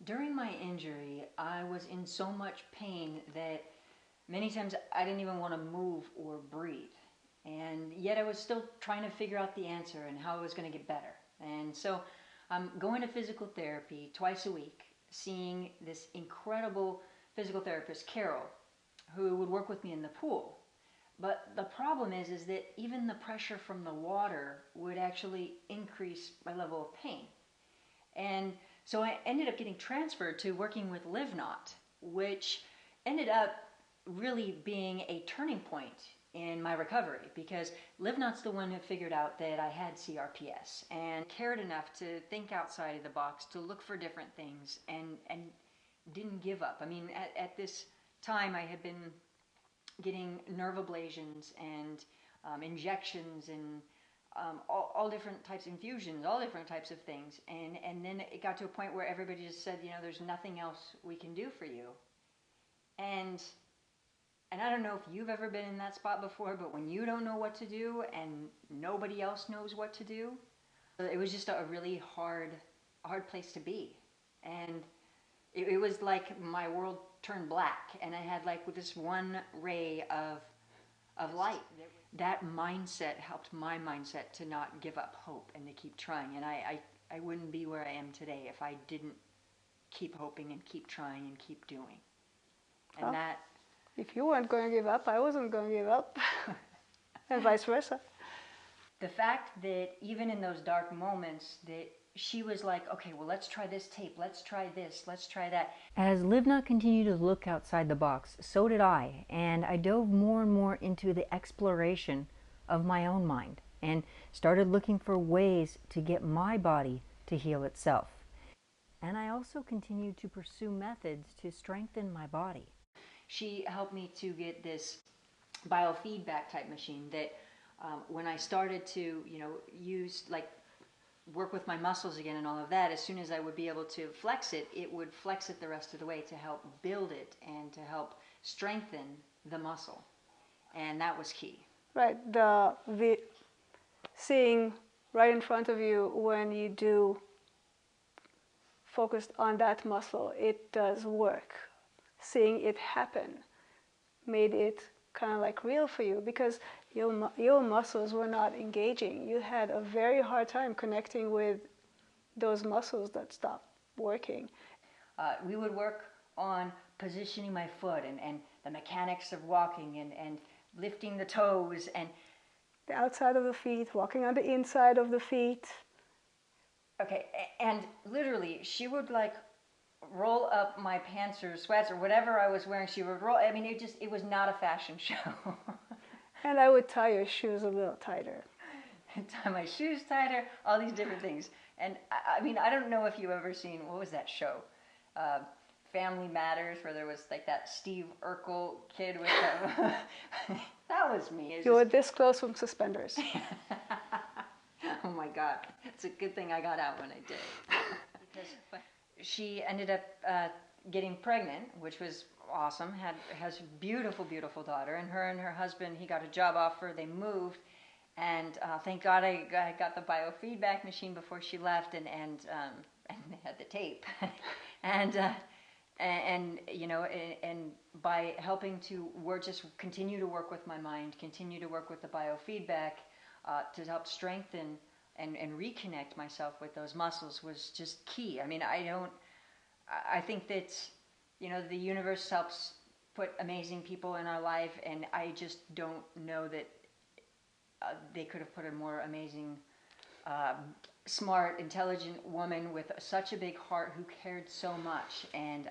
During my injury, I was in so much pain that many times I didn't even want to move or breathe. And yet I was still trying to figure out the answer and how I was going to get better. And so I'm going to physical therapy twice a week, seeing this incredible physical therapist, Carol, who would work with me in the pool. But the problem is that even the pressure from the water would actually increase my level of pain. And so I ended up getting transferred to working with Livnat, which ended up really being a turning point in my recovery, because Livnat's the one who figured out that I had CRPS and cared enough to think outside of the box, to look for different things, and didn't give up. I mean, at this time I had been getting nerve ablations and injections and all different types of infusions, all different types of things. And then it got to a point where everybody just said, you know, there's nothing else we can do for you. And I don't know if you've ever been in that spot before, but when you don't know what to do and nobody else knows what to do, it was just a really hard place to be. And it was like my world turned black, and I had like this one ray of light. That mindset helped my mindset to not give up hope and to keep trying. And I wouldn't be where I am today if I didn't keep hoping and keep trying and keep doing. And well, that... If you weren't going to give up, I wasn't going to give up. And vice versa. The fact that even in those dark moments that she was like, okay, well, let's try this tape, let's try this, let's try that. As Livnat continued to look outside the box, so did I, and I dove more and more into the exploration of my own mind and started looking for ways to get my body to heal itself. And I also continued to pursue methods to strengthen my body. She helped me to get this biofeedback type machine that when I started to, you know, use, like, work with my muscles again and all of that, as soon as I would be able to flex it, it would flex it the rest of the way to help build it and to help strengthen the muscle. And that was key. Right, the seeing right in front of you when you do focused on that muscle, it does work. Seeing it happen made it kind of like real for you, because your muscles were not engaging. You had a very hard time connecting with those muscles that stopped working. We would work on positioning my foot and the mechanics of walking and lifting the toes and the outside of the feet, walking on the inside of the feet. Okay, and literally she would like roll up my pants or sweats or whatever I was wearing. She would roll. I mean, it was not a fashion show. And I would tie your shoes a little tighter. Tie my shoes tighter, all these different things. And I mean, I don't know if you've ever seen, what was that show? Family Matters, where there was like that Steve Urkel kid with the... That was me. You were this close from suspenders. Oh my God. It's a good thing I got out when I did. Because she ended up getting pregnant, which was awesome. Has a beautiful, beautiful daughter. And her husband, he got a job offer. They moved. And thank God I got the biofeedback machine before she left, and they had the tape. and you know, and by helping to work, just continue to work with my mind, continue to work with the biofeedback to help strengthen and reconnect myself with those muscles was just key. I mean, I think that, you know, the universe helps put amazing people in our life, and I just don't know that they could have put a more amazing, smart, intelligent woman with such a big heart who cared so much, and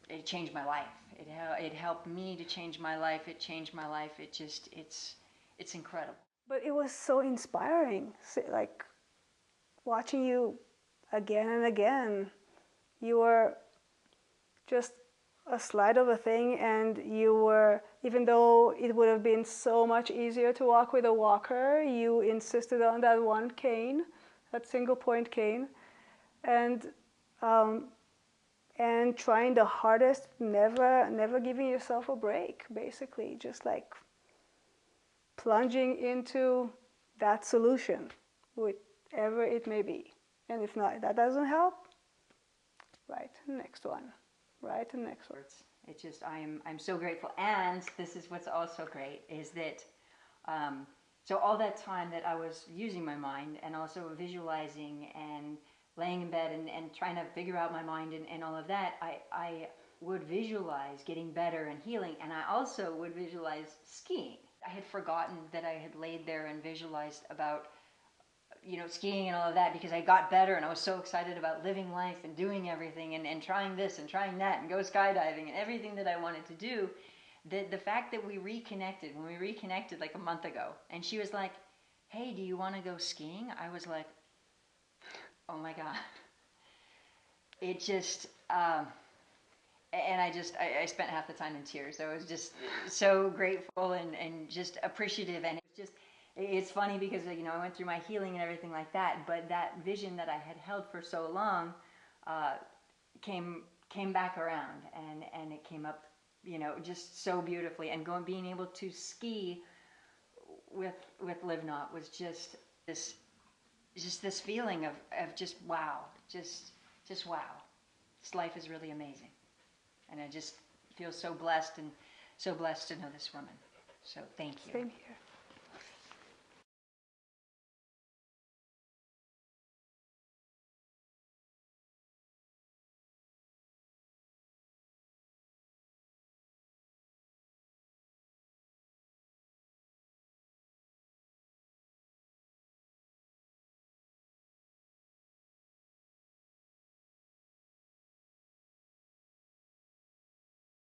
it changed my life. It helped me to change my life. It changed my life. It's incredible. But it was so inspiring, like watching you again and again. You were just a slide of a thing, and you were, even though it would have been so much easier to walk with a walker, you insisted on that one cane, that single point cane, and trying the hardest, never giving yourself a break, basically, just like plunging into that solution, whatever it may be. And if not, that doesn't help, right, next one, right, the next one. It's just, I'm so grateful. And this is what's also great is that, so all that time that I was using my mind and also visualizing and laying in bed and trying to figure out my mind and all of that, I would visualize getting better and healing. And I also would visualize skiing. I had forgotten that I had laid there and visualized about, you know, skiing and all of that, because I got better and I was so excited about living life and doing everything and trying this and trying that and go skydiving and everything that I wanted to do. The fact that we reconnected, when we reconnected like a month ago, and she was like, hey, do you want to go skiing? I was like, oh my God. It just, and I spent half the time in tears. I was just so grateful and just appreciative. And it's just, it's funny because, you know, I went through my healing and everything like that, but that vision that I had held for so long came back around, and it came up, you know, just so beautifully. And being able to ski with Livnat was just this feeling of just wow, just wow. This life is really amazing, and I just feel so blessed and so blessed to know this woman. So thank you. Same here.